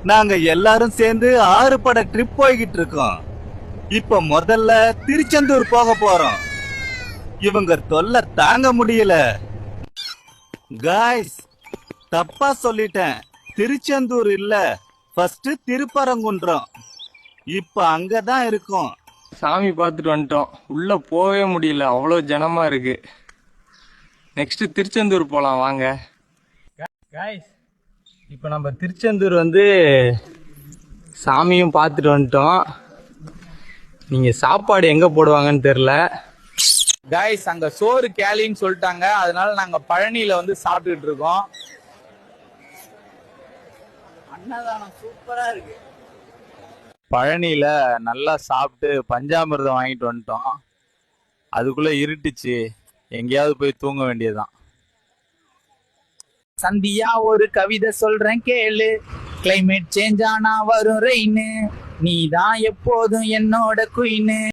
நாங்க எல்லாரும் சேர்ந்து 6 பட ட்ரிப் போய்கிட்டு இருக்கோம். இப்ப முதல்ல திருச்செந்தூர் போக போறோம். இவங்க தொல்லை தாங்க முடியல. காய்ஸ், தப்பா சொல்லிட்டேன். திருச்செந்தூர் இல்ல, ஃபர்ஸ்ட் திருப்பரங்குன்றம். இப்ப அங்கதான் இருக்கோம். சாமி பார்த்துட்டு வந்துட்டோம். உள்ள போகவே முடியல, அவ்வளோ ஜனமா இருக்கு. நெக்ஸ்ட் திருச்செந்தூர் போலாம் வாங்க. காய்ஸ், இப்போ நம்ம திருச்செந்தூர் சாமியும் பார்த்துட்டு வந்துட்டோம். நீங்க சாப்பாடு எங்க போடுவாங்கன்னு தெரியல. காய்ஸ், அங்க சோறு கேலின்னு சொல்லிட்டாங்க. அதனால நாங்க பழனியில சாப்பிட்டுட்டு இருக்கோம். அன்னதானம் சூப்பரா இருக்கு. பழனியில நல்லா சாப்பிட்டு பஞ்சாமிர்தம் வாங்கிட்டு வந்துட்டோம். அதுக்குள்ள இருட்டுச்சு, எங்கேயாவது போய் தூங்க வேண்டியதுதான். சந்தியா ஒரு கவிதை சொல்றேன் கேளு. கிளைமேட் சேஞ்ச் ஆனா வரும் ரெயின், நீதான் எப்போதும் என்னோட குயின்.